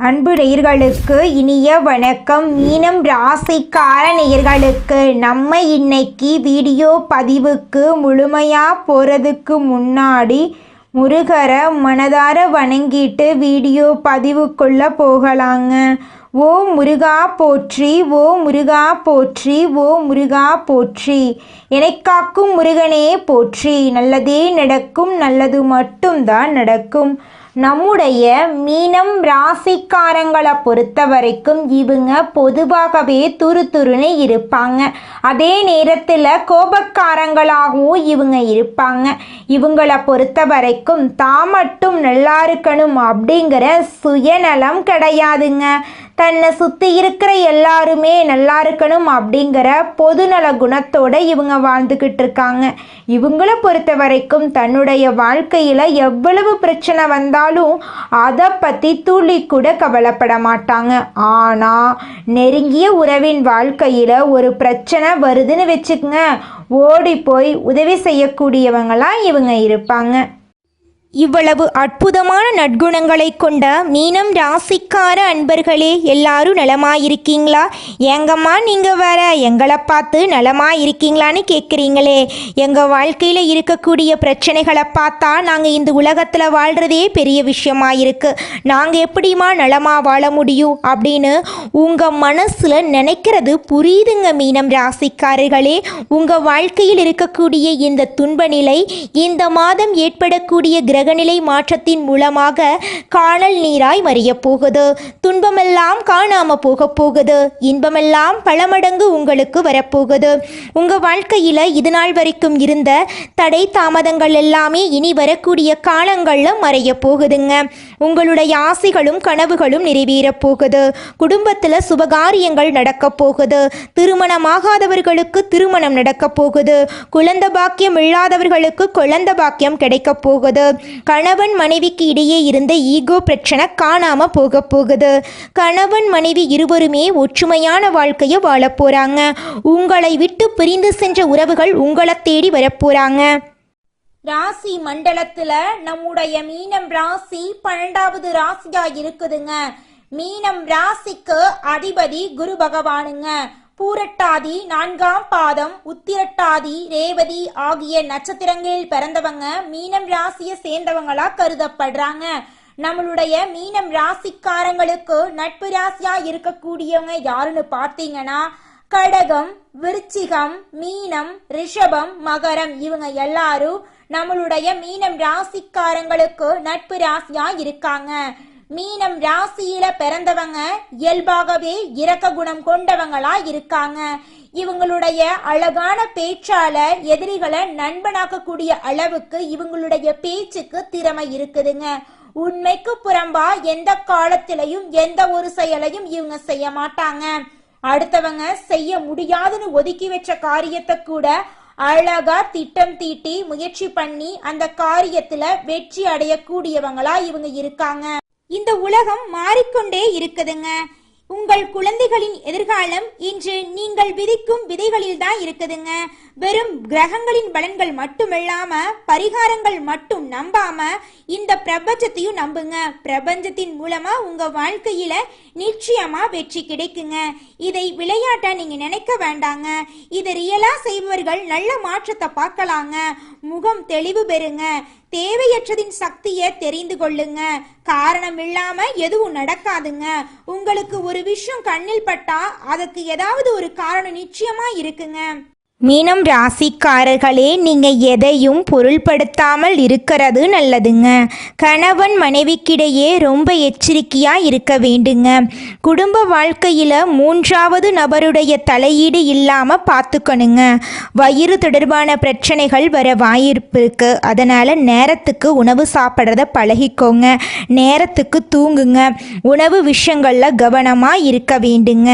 அன்பு நேயர்களுக்கு இனிய வணக்கம். மீனம் ராசிக்கார நேயர்களுக்கு நம்ம இன்னைக்கு வீடியோ பதிவுக்கு முழுமையாக போகிறதுக்கு முன்னாடி முருகரை மனதார வணங்கிட்டு வீடியோ பதிவுக்குள்ளே போகலாங்க. ஓ முருகா போற்றி, ஓ முருகா போற்றி, ஓ முருகா போற்றி. எனக்காக்கும் முருகனே போற்றி. நல்லதே நடக்கும், நல்லது மட்டும்தான் நடக்கும். நம்முடைய மீனம் ராசிக்காரங்களை பொறுத்த வரைக்கும் இவங்க பொதுவாகவே துருதுருன்னு இருப்பாங்க. அதே நேரத்தில் கோபக்காரங்களாகவும் இவங்க இருப்பாங்க. இவங்களை பொறுத்த வரைக்கும் தான் மட்டும் நல்லா இருக்கணும் அப்படிங்கிற சுயநலம் கிடையாதுங்க. தன்னை சுற்றி இருக்கிற எல்லாருமே நல்லா இருக்கணும் அப்படிங்கிற பொதுநல குணத்தோடு இவங்க வாழ்ந்துக்கிட்டு இருக்காங்க. இவங்களை பொறுத்த வரைக்கும் தன்னுடைய வாழ்க்கையில் எவ்வளவு பிரச்சனை வந்தாலும் அதை பற்றி துளி கூட கவலைப்பட மாட்டாங்க. ஆனால் நெருங்கிய உறவின் வாழ்க்கையில் ஒரு பிரச்சனை வருதுன்னு வச்சுக்கங்க, ஓடி போய் உதவி செய்யக்கூடியவங்களாம் இவங்க இருப்பாங்க. இவ்வளவு அற்புதமான நற்குணங்களை கொண்ட மீனம் ராசிக்கார அன்பர்களே, எல்லாரும் நலமாயிருக்கீங்களா? ஏங்கம்மா நீங்கள் வேற எங்களை பார்த்து நலமாயிருக்கீங்களான்னு கேட்குறீங்களே. எங்கள் வாழ்க்கையில் இருக்கக்கூடிய பிரச்சனைகளை பார்த்தா நாங்கள் இந்த உலகத்தில் வாழ்கிறதே பெரிய விஷயமாக இருக்குது. நாங்கள் எப்படிமா நலமாக வாழ முடியும் அப்படின்னு உங்கள் மனசில் நினைக்கிறது புரியுதுங்க மீனம் ராசிக்காரர்களே. உங்கள் வாழ்க்கையில் இருக்கக்கூடிய இந்த துன்ப நிலை இந்த மாதம் ஏற்படக்கூடிய கிரகநிலை மாற்றத்தின் மூலமாக காணல் நீராய் மறிய போகுது. துன்பமெல்லாம் காணாம போக போகுது. இன்பமெல்லாம் பல மடங்கு உங்களுக்கு வரப்போகுது. உங்க வாழ்க்கையில இது நாள் வரைக்கும் இருந்த தடை தாமதங்கள் எல்லாமே இனி வரக்கூடிய காலங்கள்ல மறைய போகுதுங்க. உங்களுடைய ஆசைகளும் கனவுகளும் நிறைவேற போகுது. குடும்பத்துல சுபகாரியங்கள் நடக்க போகுது. திருமணமாகாதவர்களுக்கு திருமணம் நடக்க போகுது. குழந்தை பாக்கியம் இல்லாதவர்களுக்கு குழந்தை பாக்கியம் கிடைக்க போகுது. கணவன் மனைவிக்கு இடையே இருந்த ஈகோ பிரச்சனை காணாம போக போகுது. கணவன் மனைவி இருவருமே ஒற்றுமையான வாழ்க்கையை வாழ போறாங்க. உங்களை விட்டு பிரிந்து சென்ற உறவுகள் உங்களை தேடி வரப்போறாங்க. ராசி மண்டலத்துல நம்முடைய மீனம் ராசி 12வது ராசியா இருக்குதுங்க. மீனம் ராசிக்கு அதிபதி குரு பகவானுங்க. பூரட்டாதி 4ஆம் பாதம், உத்திரட்டாதி, ரேவதி ஆகிய நட்சத்திரங்களில் பிறந்தவங்க மீனம் ராசியை சேர்ந்தவங்களா கருதப்படுறாங்க. நம்மளுடைய மீனம் ராசிக்காரங்களுக்கு நட்பு ராசியா இருக்கக்கூடியவங்க யாருன்னு பார்த்தீங்கன்னா கடகம், விருச்சிகம், மீனம், ரிஷபம், மகரம். இவங்க எல்லாரும் நம்மளுடைய மீனம் ராசிக்காரங்களுக்கு நட்பு ராசியா இருக்காங்க. மீனம் ராசியில பிறந்தவங்க இயல்பாகவே இரக்க குணம் கொண்டவங்களா இருக்காங்க. இவங்களுடைய அழகான பேச்சால எதிரிகளை நண்பனாக்கக்கூடிய அளவுக்கு இவங்களுடைய பேச்சுக்கு திறமை இருக்குதுங்க. உண்மைக்கு புறம்பா எந்த காலத்திலையும் எந்த ஒரு செயலையும் இவங்க செய்ய மாட்டாங்க. அடுத்தவங்க செய்ய முடியாதுன்னு ஒதுக்கி வச்ச காரியத்தை கூட அழகா திட்டம் தீட்டி முயற்சி பண்ணி அந்த காரியத்துல வெற்றி அடையக்கூடியவங்களா இவங்க இருக்காங்க. இந்த உலகம் மாறிக்கொண்டே இருக்குதுங்க. உங்கள் குழந்தைகளின் எதிர்காலம் இன்று நீங்கள் விதிக்கும் விதைகளில் தான் இருக்குதுங்க. வெறும் கிரகங்களின் பலன்கள் மட்டுமில்லாம பரிகாரங்கள் மட்டும் நம்பாம இந்த பிரபஞ்சத்தையும் நம்புங்க. பிரபஞ்சத்தின் மூலமா உங்க வாழ்க்கையில நிச்சயமா வெற்றி கிடைக்குங்க. இதை விளையாட்டா நீங்க நினைக்க வேண்டாங்க. இதை ரியலா செய்பவர்கள் நல்ல மாற்றத்தை பார்க்கலாங்க. முகம் தெளிவு பெறுங்க. தேவையற்றதின் சக்தியை தெரிந்து கொள்ளுங்க. காரணம் இல்லாம எதுவும் நடக்காதுங்க. உங்களுக்கு ஒரு விஷயம் கண்ணில் பட்டா அதுக்கு ஏதாவது ஒரு காரணம் நிச்சயமா இருக்குங்க. மீனம் ராசிக்காரர்களே, நீங்கள் எதையும் பொருள்படுத்தாமல் இருக்கிறது நல்லதுங்க. கணவன் மனைவிக்கிடையே ரொம்ப எச்சரிக்கையாக இருக்க வேண்டுங்க. குடும்ப வாழ்க்கையில் 3வது நபருடைய தலையீடு இல்லாமல் பார்த்துக்கணுங்க. வயிறு தொடர்பான பிரச்சனைகள் வர வாய்ப்பு இருக்குது. அதனால் நேரத்துக்கு உணவு சாப்பிட்றத பழகிக்கோங்க. நேரத்துக்கு தூங்குங்க. உணவு விஷயங்களில் கவனமாக இருக்க வேண்டுங்க.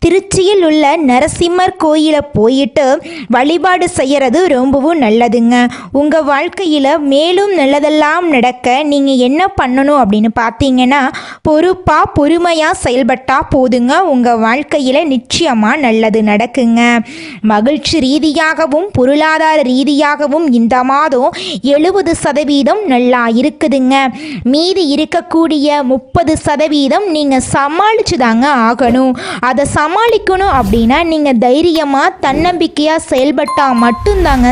திருச்சியில் உள்ள நரசிம்மர் கோயிலை போயிட்டு வழிபாடு செய்கிறது ரொம்பவும் நல்லதுங்க. உங்கள் வாழ்க்கையில் மேலும் நல்லதெல்லாம் நடக்க நீங்கள் என்ன பண்ணணும் அப்படின்னு பார்த்தீங்கன்னா, பொறுப்பாக பொறுமையாக செயல்பட்டால் போதுங்க. உங்கள் வாழ்க்கையில் நிச்சயமாக நல்லது நடக்குங்க. மகிழ்ச்சி ரீதியாகவும் பொருளாதார ரீதியாகவும் இந்த மாதம் 70% நல்லா இருக்குதுங்க. மீதி இருக்கக்கூடிய 30% நீங்கள் சமாளிச்சு தாங்க ஆகணும். அதை சமாளிக்கணும் அப்படின்னா நீங்கள் தைரியமாக தன்னம்பிக்கையாக செயல்பட்டால் மட்டும்தாங்க.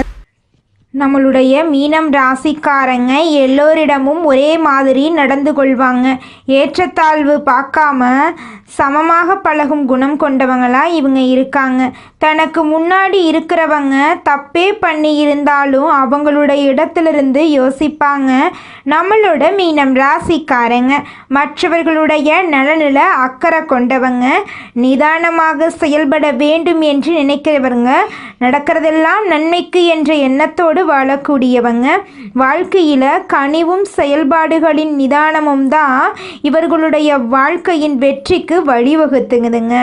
நம்மளுடைய மீனம் ராசிக்காரங்க எல்லோரிடமும் ஒரே மாதிரி நடந்து கொள்வாங்க. ஏற்றத்தாழ்வு பார்க்காம சமமாக பழகும் குணம் கொண்டவங்களாக இவங்க இருக்காங்க. தனக்கு முன்னாடி இருக்கிறவங்க தப்பே பண்ணி இருந்தாலும் அவங்களுடைய இடத்துலேருந்து யோசிப்பாங்க. நம்மளோட மீனம் ராசிக்காரங்க மற்றவர்களுடைய நலனில் அக்கறை கொண்டவங்க, நிதானமாக செயல்பட வேண்டும் என்று நினைக்கிறவங்க, நடக்கிறதெல்லாம் நன்மைக்கு என்ற எண்ணத்தோடு வாழக்கூடியவங்க. வாழ்க்கையில் கனிவும் செயல்பாடுகளின் நிதானமும் தான் இவர்களுடைய வாழ்க்கையின் வெற்றிக்கு வழிவகுத்துங்குதுங்க.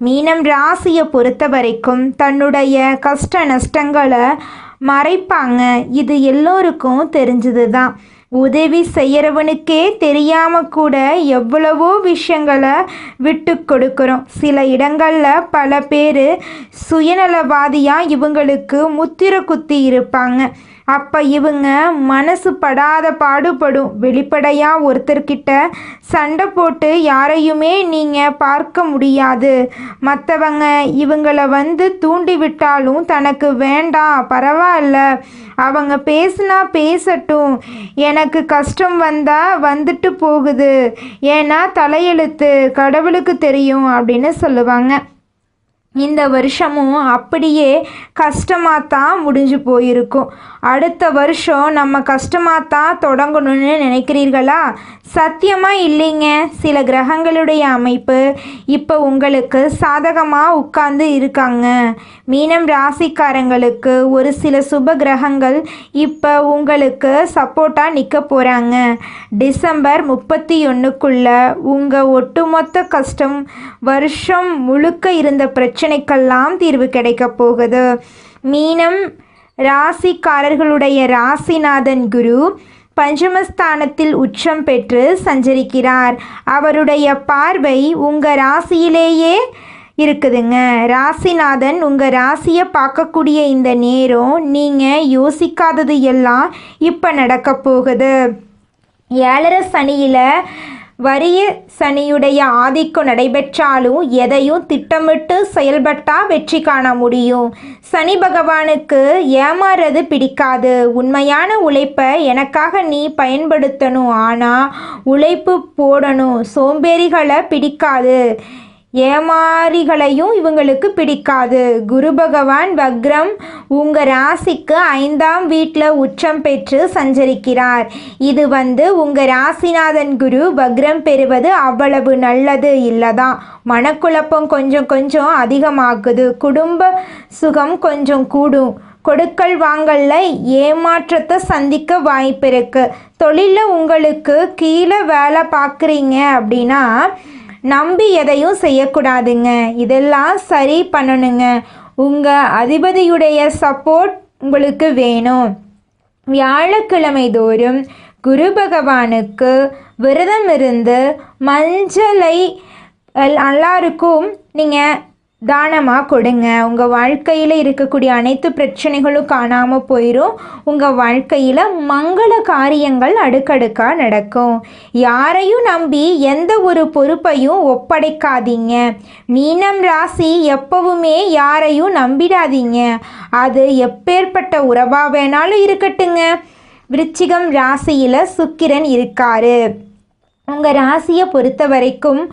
மீனம் ராசியை பொறுத்த வரைக்கும் தன்னுடைய கஷ்ட நஷ்டங்களை மறைப்பாங்க. இது எல்லோருக்கும் தெரிஞ்சது தான். உதவி செய்கிறவனுக்கே தெரியாமல் கூட எவ்வளவோ விஷயங்களை விட்டு கொடுக்குறோம். சில இடங்களில் பல பேர் சுயநலவாதியாக இவங்களுக்கு முத்திரை குத்தி இருப்பாங்க. அப்போ இவங்க மனசு படாத பாடுபடும். வெளிப்படையாக ஒருத்தர்கிட்ட சண்டை போட்டு யாரையுமே நீங்கள் பார்க்க முடியாது. மற்றவங்க இவங்களை தூண்டிவிட்டாலும் தனக்கு வேண்டாம், பரவாயில்ல, அவங்க பேசுனா பேசட்டும், எனக்கு கஷ்டம் வந்தால் வந்துட்டு போகுது, ஏன்னா தலையெழுத்து கடவுளுக்கு தெரியும் அப்படின்னு சொல்லுவாங்க. இந்த வருஷமும் அப்படியே கஷ்டமாக தான் முடிஞ்சு போயிருக்கும். அடுத்த வருஷம் நம்ம கஷ்டமாக தான் தொடங்கணும்னு நினைக்கிறீர்களா? சத்தியமாக இல்லைங்க. சில கிரகங்களுடைய அமைப்பு இப்போ உங்களுக்கு சாதகமாக உட்கார்ந்து இருக்காங்க. மீனம் ராசிக்காரங்களுக்கு ஒரு சில சுப கிரகங்கள் இப்போ உங்களுக்கு சப்போர்ட்டாக நிற்க போகிறாங்க. டிசம்பர் 31க்குள்ளே உங்கள் ஒட்டுமொத்த கஷ்டம் வருஷம் முழுக்க இருந்த பிரச்சனைக்கெல்லாம் தீர்வு கிடைக்க போகுது. மீனம் ராசிக்காரர்களுடைய ராசிநாதன் குரு பஞ்சமஸ்தானத்தில் உச்சம் பெற்று சஞ்சரிக்கிறார். அவருடைய பார்வை உங்கள் ராசியிலேயே இருக்குதுங்க. ராசிநாதன் உங்கள் ராசியை பார்க்கக்கூடிய இந்த நேரம் நீங்கள் யோசிக்காதது எல்லாம் இப்போ நடக்க போகுது. 7.5 சனியில் வரிய சனியுடைய ஆதிக்கம் நடைபெற்றாலும் எதையும் திட்டமிட்டு செயல்பட்டால் வெற்றி காண முடியும். சனி பகவானுக்கு ஏமாறுறது பிடிக்காது. உண்மையான உழைப்பை எனக்காக நீ பயன்படுத்தணும், ஆனால் உழைப்பு போடணும். சோம்பேறிகளை பிடிக்காது, ஏமாறிகளையும் இவங்களுக்கு பிடிக்காது. குரு பகவான் வக்ரம் உங்கள் ராசிக்கு 5ஆம் வீட்டில் உச்சம் பெற்று சஞ்சரிக்கிறார். இது உங்கள் ராசிநாதன் குரு வக்ரம் பெறுவது அவ்வளவு நல்லது இல்லைதான். மனக்குழப்பம் கொஞ்சம் அதிகமாகுது. குடும்ப சுகம் கொஞ்சம் கூடும். கொடுக்கல் வாங்கல்ல ஏமாற்றத்தை சந்திக்க வாய்ப்பு இருக்கு. தொழிலில் உங்களுக்கு கீழே வேலை பார்க்குறீங்க அப்படின்னா நம்பி எதையும் செய்யக்கூடாதுங்க. இதெல்லாம் சரி பண்ணணுங்க. உங்கள் அதிபதியுடைய சப்போர்ட் உங்களுக்கு வேணும். வியாழக்கிழமை தோறும் குரு பகவானுக்கு விரதம் இருந்து மஞ்சளை எல்லாருக்கும் நீங்கள் தானமாக கொடுங்க. உங்கள் வாழ்க்கையில் இருக்கக்கூடிய அனைத்து பிரச்சனைகளும் காணாமல் போயிடும். உங்கள் வாழ்க்கையில் மங்கள காரியங்கள் அடுக்கடுக்காக நடக்கும். யாரையும் நம்பி எந்த ஒரு பொறுப்பையும் ஒப்படைக்காதீங்க. மீனம் ராசி எப்பவுமே யாரையும் நம்பிடாதீங்க. அது எப்பேற்பட்ட உறவாக வேணாலும் இருக்கட்டுங்க. விருச்சிகம் ராசியில் சுக்கிரன் இருக்காரு. உங்கள் ராசியை பொறுத்த வரைக்கும்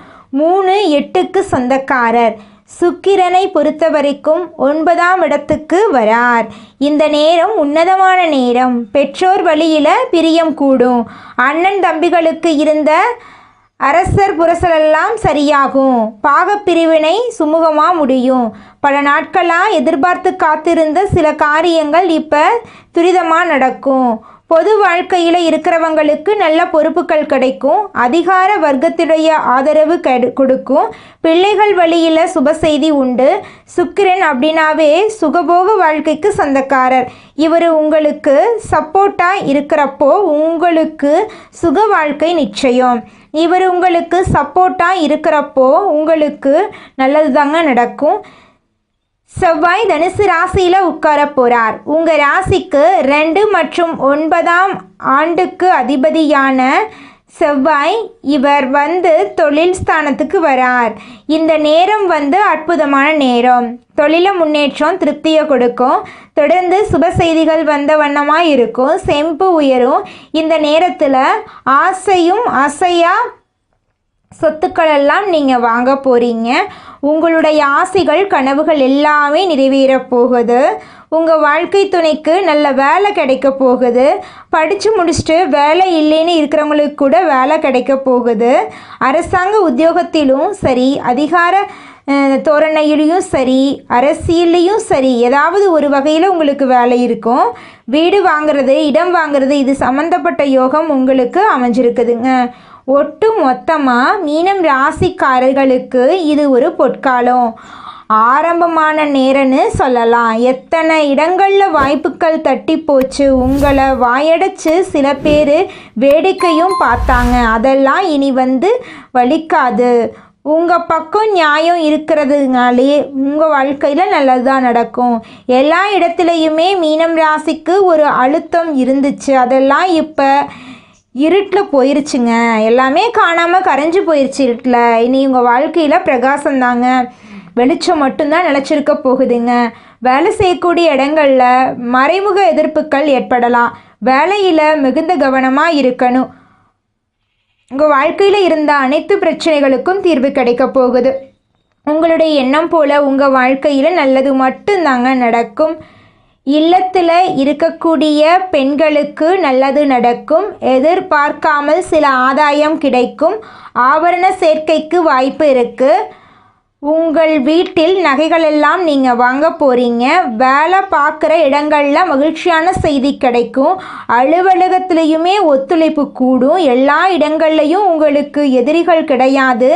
3-8க்கு சொந்தக்காரர். சுக்கிரனை பொறுத்த வரைக்கும் 9ஆம் இடத்துக்கு வரார். இந்த நேரம் உன்னதமான நேரம். பெற்றோர் வழியில் பிரியம் கூடும். அண்ணன் தம்பிகளுக்கு இருந்த அரசர் புரசலெல்லாம் சரியாகும். பாகப்பிரிவினை சுமூகமாக முடியும். பல நாட்களாக எதிர்பார்த்து காத்திருந்த சில காரியங்கள் இப்போ துரிதமாக நடக்கும். பொது வாழ்க்கையில் இருக்கிறவங்களுக்கு நல்ல பொறுப்புகள் கிடைக்கும். அதிகார வர்க்கத்துடைய ஆதரவு கொடுக்கும். பிள்ளைகள் வழியில் சுப செய்தி உண்டு. சுக்கிரன் அப்படின்னாவே சுகபோக வாழ்க்கைக்கு சொந்தக்காரர். இவர் உங்களுக்கு சப்போர்ட்டாக இருக்கிறப்போ உங்களுக்கு சுக வாழ்க்கை நிச்சயம். இவர் உங்களுக்கு சப்போர்ட்டாக இருக்கிறப்போ உங்களுக்கு நல்லது தாங்க நடக்கும். செவ்வாய் தனுசு ராசியில் உட்கார போகிறார். உங்கள் ராசிக்கு 2 மற்றும் 9ஆம் ஆண்டுக்கு அதிபதியான செவ்வாய் இவர் தொழில் ஸ்தானத்துக்கு வரார். இந்த நேரம் அற்புதமான நேரம். தொழில முன்னேற்றம் திருப்தியை கொடுக்கும். தொடர்ந்து சுப செய்திகள் வந்த வண்ணமாக இருக்கும். செம்பு உயரும். இந்த நேரத்தில் ஆசையும் அசையா சொத்துக்களெல்லாம் நீங்கள் வாங்க போகிறீங்க. உங்களுடைய ஆசைகள் கனவுகள் எல்லாமே நிறைவேற போகுது. உங்கள் வாழ்க்கை துணைக்கு நல்ல வேலை கிடைக்க போகுது. படித்து முடிச்சுட்டு வேலை இல்லைன்னு இருக்கிறவங்களுக்கு கூட வேலை கிடைக்க போகுது. அரசாங்க உத்தியோகத்திலும் சரி, அதிகார தோரணையிலையும் சரி, அரசியல்லையும் சரி, ஏதாவது ஒரு வகையில் உங்களுக்கு வேலை இருக்கும். வீடு வாங்கிறது, இடம் வாங்கிறது, இது சம்மந்தப்பட்ட யோகம் உங்களுக்கு அமைஞ்சிருக்குதுங்க. ஒட்டு மொத்தமாக மீனம் ராசிக்காரர்களுக்கு இது ஒரு பொற்காலம், ஆரம்பமான நேரம்னு சொல்லலாம். எத்தனை இடங்களில் வாய்ப்புகள் தட்டி போச்சு. உங்களை வாயடைச்சு சில பேர் வேடிக்கையும் பார்த்தாங்க. அதெல்லாம் இனி வலிக்காது. உங்கள் பக்கம் நியாயம் இருக்கிறதுனாலே உங்கள் வாழ்க்கையில் நல்லது தான் நடக்கும். எல்லா இடத்துலையுமே மீனம் ராசிக்கு ஒரு அழுத்தம் இருந்துச்சு. அதெல்லாம் இப்போ இருட்டில் போயிருச்சுங்க. எல்லாமே காணாமல் கரைஞ்சி போயிருச்சு இருட்டில். இனி உங்கள் வாழ்க்கையில் பிரகாசம்தாங்க, வெளிச்சம் மட்டும்தான் நிலச்சிருக்க போகுதுங்க. வேலை செய்யக்கூடிய இடங்களில் மறைமுக எதிர்ப்புகள் ஏற்படலாம். வேலையில் மிகுந்த கவனமாக இருக்கணும். உங்கள் வாழ்க்கையில் இருந்த அனைத்து பிரச்சனைகளுக்கும் தீர்வு கிடைக்க போகுது. உங்களுடைய எண்ணம் போல் உங்கள் வாழ்க்கையில் நல்லது மட்டும்தாங்க நடக்கும். இல்லத்தில் இருக்கக்கூடிய பெண்களுக்கு நல்லது நடக்கும். எதிர்பார்க்காமல் சில ஆதாயம் கிடைக்கும். ஆபரண சேர்க்கைக்கு வாய்ப்பு இருக்குது. உங்கள் வீட்டில் நகைகளெல்லாம் நீங்கள் வாங்க போகிறீங்க. வேலை பார்க்குற இடங்களில் மகிழ்ச்சியான செய்தி கிடைக்கும். அலுவலகத்துலேயுமே ஒத்துழைப்பு கூடும். எல்லா இடங்கள்லையும் உங்களுக்கு எதிரிகள் கிடையாது.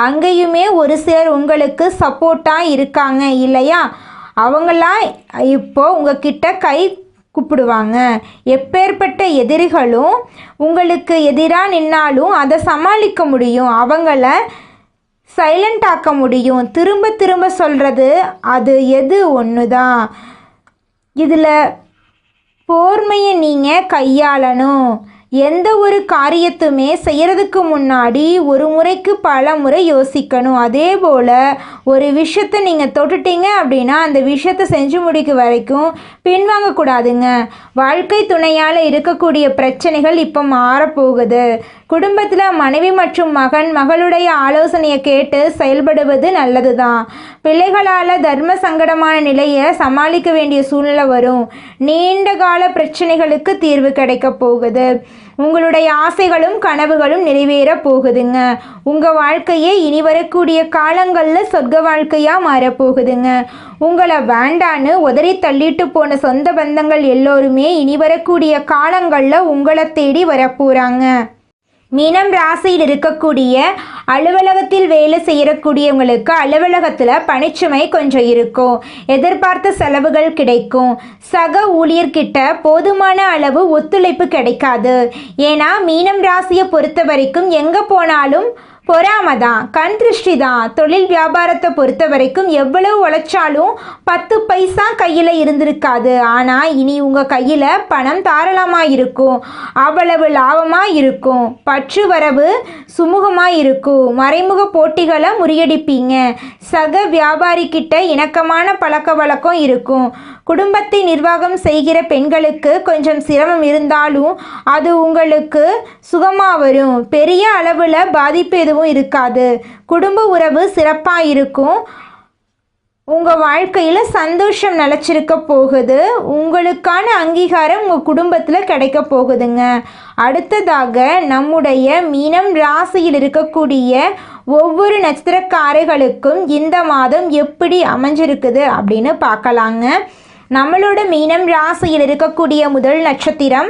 அங்கேயுமே ஒரு சிலர் உங்களுக்கு சப்போர்ட்டாக இருக்காங்க இல்லையா? அவங்களாம் இப்போ உங்ககிட்ட கை கூப்பிடுவாங்க. எப்பேற்பட்ட எதிரிகளும் உங்களுக்கு எதிராக நின்னாலும் அதை சமாளிக்க முடியும். அவங்கள சைலண்ட் ஆக்க முடியும். திரும்ப திரும்ப சொல்கிறது அது எது ஒன்று தான். இதில் பொறுமையை நீங்கள் கையாளணும். எந்த ஒரு காரியத்துமே செய்கிறதுக்கு முன்னாடி ஒரு முறைக்கு பல முறை யோசிக்கணும். அதே போல் ஒரு விஷயத்தை நீங்கள் தொட்டுட்டீங்க அப்படின்னா அந்த விஷயத்தை செஞ்சு முடிக்க வரைக்கும் பின்வாங்கக்கூடாதுங்க. வாழ்க்கை துணையால் இருக்கக்கூடிய பிரச்சனைகள் இப்போ மாறப்போகுது. குடும்பத்தில் மனைவி மற்றும் மகளுடைய ஆலோசனையை கேட்டு செயல்படுவது நல்லது தான். பிள்ளைகளால் தர்ம சங்கடமான நிலையை சமாளிக்க வேண்டிய சூழ்நிலை வரும். நீண்ட கால பிரச்சனைகளுக்கு தீர்வு கிடைக்க போகுது. உங்களுடைய ஆசைகளும் கனவுகளும் நிறைவேற போகுதுங்க. உங்கள் வாழ்க்கையே இனி வரக்கூடிய காலங்களில் சொர்க்க வாழ்க்கையாக மாறப்போகுதுங்க. உங்களை வேண்டான்னு உதறி தள்ளிட்டு போன சொந்த பந்தங்கள் எல்லோருமே இனி வரக்கூடிய காலங்களில் உங்களை தேடி வரப்போகிறாங்க. மீனம் ராசியில் இருக்கக்கூடிய அலுவலகத்தில் வேலை செய்யக்கூடியவங்களுக்கு அலுவலகத்தில் பணிச்சுமை கொஞ்சம் இருக்கும். எதிர்பார்த்த செலவுகள் கிடைக்கும். சக ஊழியர்கிட்ட போதுமான அளவு ஒத்துழைப்பு கிடைக்காது. ஏன்னா மீனம் ராசியை பொறுத்த வரைக்கும் எங்கே போனாலும் பொறாமை தான், கண் திருஷ்டி தான். தொழில் வியாபாரத்தை பொறுத்த வரைக்கும் எவ்வளவு உழைச்சாலும் 10 பைசா கையில் இருந்திருக்காது. ஆனால் இனி உங்கள் கையில் பணம் தாராளமாக இருக்கும். அவ்வளவு லாபமாக இருக்கும். பற்று வரவு சுமூகமாக இருக்கும். மறைமுக போட்டிகளை முறியடிப்பீங்க. சக வியாபாரிக்கிட்ட இணக்கமான பழக்க வழக்கம் இருக்கும். குடும்பத்தை நிர்வாகம் செய்கிற பெண்களுக்கு கொஞ்சம் சிரமம் இருந்தாலும் அது உங்களுக்கு சுகமாக வரும். பெரிய அளவில் பாதிப்பு எதுவும் இருக்காது. குடும்ப உறவு சிறப்பாக இருக்கும். உங்கள் வாழ்க்கையில் சந்தோஷம் நிலச்சிருக்க போகுது. உங்களுக்கான அங்கீகாரம் உங்கள் குடும்பத்தில் கிடைக்க போகுதுங்க. அடுத்ததாக நம்முடைய மீனம் ராசியில் இருக்கக்கூடிய ஒவ்வொரு நட்சத்திரக்காரர்களுக்கும் இந்த மாதம் எப்படி அமைஞ்சிருக்குது அப்படின்னு பார்க்கலாங்க. நம்மளோட மீனம் ராசியில் இருக்கக்கூடிய முதல் நட்சத்திரம்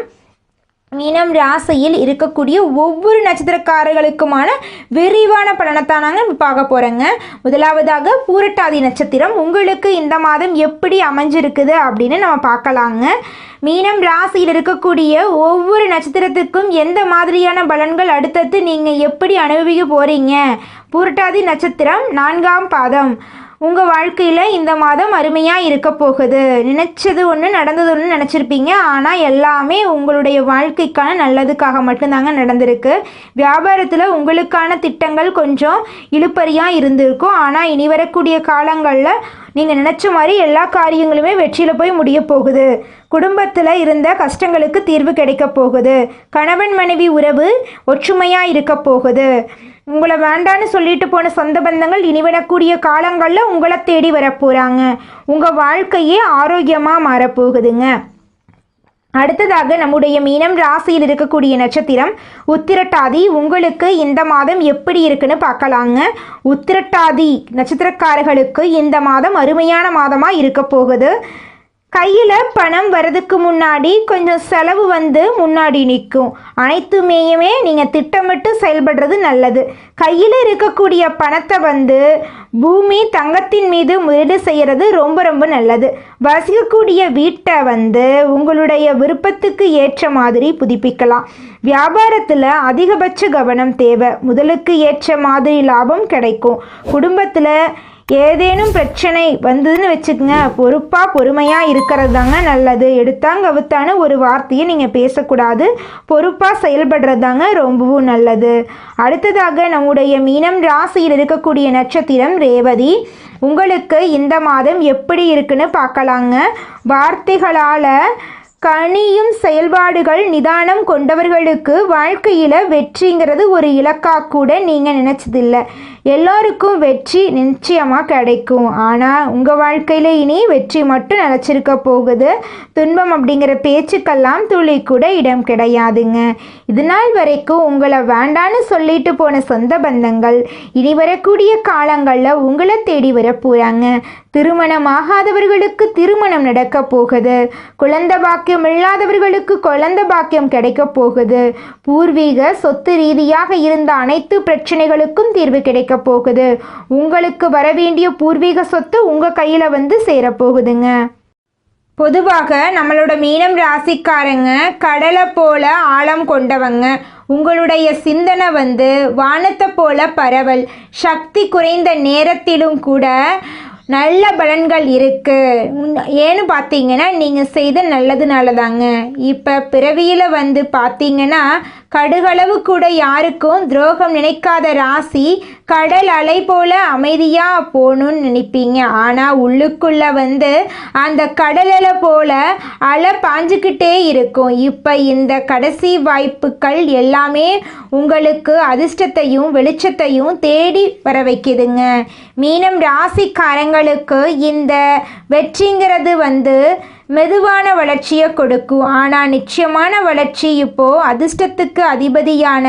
மீனம் ராசியில் இருக்கக்கூடிய ஒவ்வொரு நட்சத்திரக்காரர்களுக்குமான விரிவான பலனைத்தான் நாங்கள் பார்க்க போகிறோங்க. முதலாவதாக பூரட்டாதி நட்சத்திரம் உங்களுக்கு இந்த மாதம் எப்படி அமைஞ்சிருக்குது அப்படின்னு நம்ம பார்க்கலாங்க. மீனம் ராசியில் இருக்கக்கூடிய ஒவ்வொரு நட்சத்திரத்துக்கும் எந்த மாதிரியான பலன்கள் அடுத்தடுத்து நீங்கள் எப்படி அனுபவிக்க போகிறீங்க. பூரட்டாதி நட்சத்திரம் 4ஆம் பாதம். உங்கள் வாழ்க்கையில் இந்த மாதம் அருமையாக இருக்க போகுது. நினச்சது ஒன்று நடந்தது ஒன்று நினச்சிருப்பீங்க, ஆனால் எல்லாமே உங்களுடைய வாழ்க்கைக்கான நல்லதுக்காக மட்டும்தாங்க நடந்திருக்கு. வியாபாரத்தில் உங்களுக்கான திட்டங்கள் கொஞ்சம் இழுப்பறியாக இருந்திருக்கும், ஆனால் இனி வரக்கூடிய காலங்களில் நீங்கள் நினச்ச மாதிரி எல்லா காரியங்களுமே வெற்றியில் போய் முடிய போகுது. குடும்பத்தில் இருந்த கஷ்டங்களுக்கு தீர்வு கிடைக்க போகுது. கணவன் மனைவி உறவு ஒற்றுமையாக இருக்க போகுது. உங்களை வேண்டான்னு சொல்லிட்டு போன சொந்த பந்தங்கள் இனிவிடக்கூடிய காலங்களில் உங்களை தேடி வரப்போகிறாங்க. உங்கள் வாழ்க்கையே ஆரோக்கியமாக மாறப்போகுதுங்க. அடுத்ததாக நம்முடைய மீனம் ராசியில் இருக்கக்கூடிய நட்சத்திரம் உத்திரட்டாதி. உங்களுக்கு இந்த மாதம் எப்படி இருக்குன்னு பார்க்கலாங்க. உத்திரட்டாதி நட்சத்திரக்காரர்களுக்கு இந்த மாதம் அருமையான மாதமாக இருக்க போகுது. கையில் பணம் வரதுக்கு முன்னாடி கொஞ்சம் செலவு முன்னாடி நிற்கும். அனைத்துமேயுமே நீங்கள் திட்டமிட்டு செயல்படுறது நல்லது. கையில் இருக்கக்கூடிய பணத்தை பூமி தங்கத்தின் மீது முதலீடு செய்கிறது ரொம்ப ரொம்ப நல்லது. வசிக்கக்கூடிய வீட்டை உங்களுடைய விருப்பத்துக்கு ஏற்ற மாதிரி புதுப்பிக்கலாம். வியாபாரத்தில் அதிகபட்ச கவனம் தேவை. முதலுக்கு ஏற்ற மாதிரி லாபம் கிடைக்கும். குடும்பத்தில் ஏதேனும் பிரச்சனை வந்ததுன்னு வச்சுக்கோங்க, பொறுமையாக இருக்கிறது தாங்க நல்லது. எடுத்தாங்க அவுத்தான ஒரு வார்த்தையை நீங்கள் பேசக்கூடாது. பொறுப்பாக செயல்படுறது தாங்க ரொம்பவும் நல்லது. அடுத்ததாக நம்முடைய மீனம் ராசியில் இருக்கக்கூடிய நட்சத்திரம் ரேவதி. உங்களுக்கு இந்த மாதம் எப்படி இருக்குன்னு பார்க்கலாங்க. வார்த்தைகளால் கனியும் செயல்பாடுகள் நிதானம் கொண்டவர்களுக்கு வாழ்க்கையில் வெற்றிங்கிறது ஒரு இலக்காக கூட நீங்கள் நினச்சதில்லை. எல்லோருக்கும் வெற்றி நிச்சயமாக கிடைக்கும். ஆனால் உங்கள் வாழ்க்கையில் இனி வெற்றி மட்டும் நினச்சிருக்க போகுது. துன்பம் அப்படிங்கிற பேச்சுக்கெல்லாம் துளி கூட இடம் கிடையாதுங்க. இது நாள் வரைக்கும் உங்களை வேண்டான்னு சொல்லிட்டு போன சொந்த பந்தங்கள் இனி வரக்கூடிய காலங்களில் உங்களை தேடி வர போகிறாங்க. திருமணம் ஆகாதவர்களுக்கு திருமணம் நடக்க போகுது. குழந்தை பாக்கியம் இல்லாதவர்களுக்கு குழந்தை பாக்கியம் கிடைக்க போகுது. பூர்வீக சொத்து ரீதியாக இருந்த அனைத்து பிரச்சனைகளுக்கும் தீர்வு கிடைக்க போகுது. உங்களுக்கு வரவேண்டிய பூர்வீக சொத்து உங்கள் கையில் சேரப்போகுதுங்க. பொதுவாக நம்மளோட மீனம் ராசிக்காரங்க கடலை போல ஆழம் கொண்டவங்க. உங்களுடைய சிந்தனை வானத்தை போல பரவல். சக்தி குறைந்த நேரத்திலும் கூட நல்ல பலன்கள் இருக்குது. ஏன்னு பார்த்தீங்கன்னா நீங்கள் செய்த நல்லதுனால தாங்க. இப்போ பிறவியில் பார்த்தீங்கன்னா கடுகளவு கூட யாருக்கும் துரோகம் நினைக்காத ராசி. கடல் அலை போல அமைதியாக போகணுன்னு நினைப்பீங்க, ஆனால் உள்ளுக்குள்ளே அந்த கடல் அலை போல அலை பாஞ்சுக்கிட்டே இருக்கும். இப்போ இந்த கடைசி வாய்ப்புகள் எல்லாமே உங்களுக்கு அதிர்ஷ்டத்தையும் வெளிச்சத்தையும் தேடி வர வைக்குதுங்க. மீனம் ராசிக்காரங்களுக்கு இந்த வெற்றிங்கிறது மெதுவான வளர்ச்சியை கொடுக்கும். ஆனால் நிச்சயமான வளர்ச்சி இப்போது அதிர்ஷ்டத்துக்கு அதிபதியான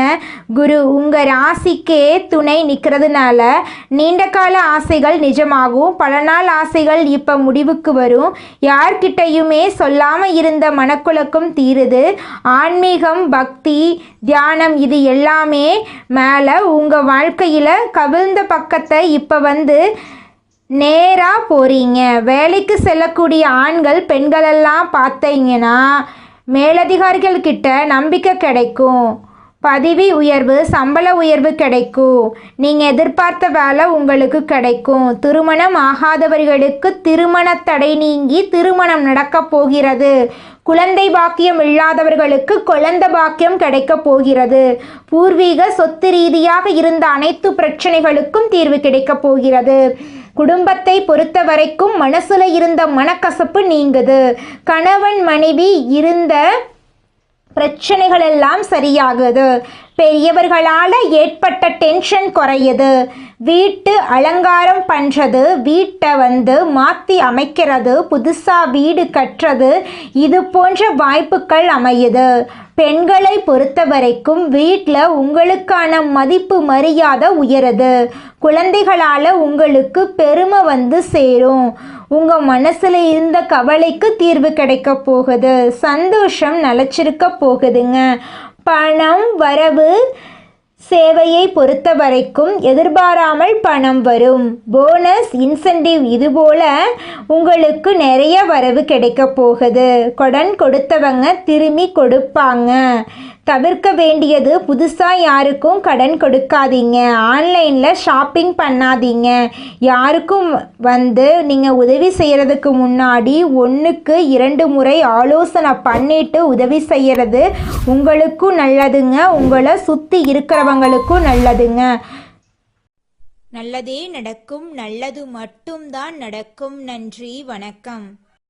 குரு உங்கள் ராசிக்கே துணை நிற்கிறதுனால நீண்ட கால ஆசைகள் நிஜமாகும். பல நாள் ஆசைகள் இப்போ முடிவுக்கு வரும். யார்கிட்டையுமே சொல்லாமல் இருந்த மனக்குழக்கம் தீருது. ஆன்மீகம், பக்தி, தியானம் இது எல்லாமே மேலே உங்கள் வாழ்க்கையில் கவிழ்ந்த பக்கத்தை இப்போ நேராக போகிறீங்க. வேலைக்கு செல்லக்கூடிய ஆண்கள் பெண்களெல்லாம் பார்த்தீங்கன்னா மேலதிகாரிகள்கிட்ட நம்பிக்கை கிடைக்கும். பதவி உயர்வு, சம்பள உயர்வு கிடைக்கும். நீங்கள் எதிர்பார்த்த வேலை உங்களுக்கு கிடைக்கும். திருமணம் ஆகாதவர்களுக்கு திருமண தடை நீங்கி திருமணம் நடக்கப் போகிறது. குழந்தை பாக்கியம் இல்லாதவர்களுக்கு குழந்தை பாக்கியம் கிடைக்கப் போகிறது. பூர்வீக சொத்து ரீதியாக இருந்த அனைத்து பிரச்சனைகளுக்கும் தீர்வு கிடைக்கப் போகிறது. குடும்பத்தை பொறுத்த வரைக்கும் மனசுல இருந்த மனக்கசப்பு நீங்குது. கணவன் மனைவி இருந்த பிரச்சனைகள் எல்லாம் சரியாகுது. பெரியவர்களால் ஏற்பட்ட டென்ஷன் குறையுது. வீட்டு அலங்காரம் பண்ணுறது, வீட்டை மாற்றி அமைக்கிறது, புதுசாக வீடு கட்டுறது, இது போன்ற வாய்ப்புகள் அமையுது. பெண்களை பொறுத்த வரைக்கும் வீட்டில் உங்களுக்கான மதிப்பு மரியாதை உயருது. குழந்தைகளால் உங்களுக்கு பெருமை சேரும். உங்கள் மனசில் இருந்த கவலைக்கு தீர்வு கிடைக்க போகுது. சந்தோஷம் நிலச்சிருக்க போகுதுங்க. பணம் வரவு சேவையை பொறுத்த வரைக்கும் எதிர்பாராமல் பணம் வரும். போனஸ், இன்சென்டிவ் இதுபோல் உங்களுக்கு நிறைய வரவு கிடைக்க போகுது. கடன் கொடுத்தவங்க திரும்பி கொடுப்பாங்க. தவிர்க்க வேண்டியது, புதுசாக யாருக்கும் கடன் கொடுக்காதீங்க. ஆன்லைனில் ஷாப்பிங் பண்ணாதீங்க. யாருக்கும் நீங்கள் உதவி செய்கிறதுக்கு முன்னாடி 1க்கு 2 முறை ஆலோசனை பண்ணிட்டு உதவி செய்கிறது உங்களுக்கும் நல்லதுங்க, உங்களை சுற்றி இருக்கிறவங்களுக்கும் நல்லதுங்க. நல்லதே நடக்கும், நல்லது மட்டும்தான் நடக்கும். நன்றி, வணக்கம்.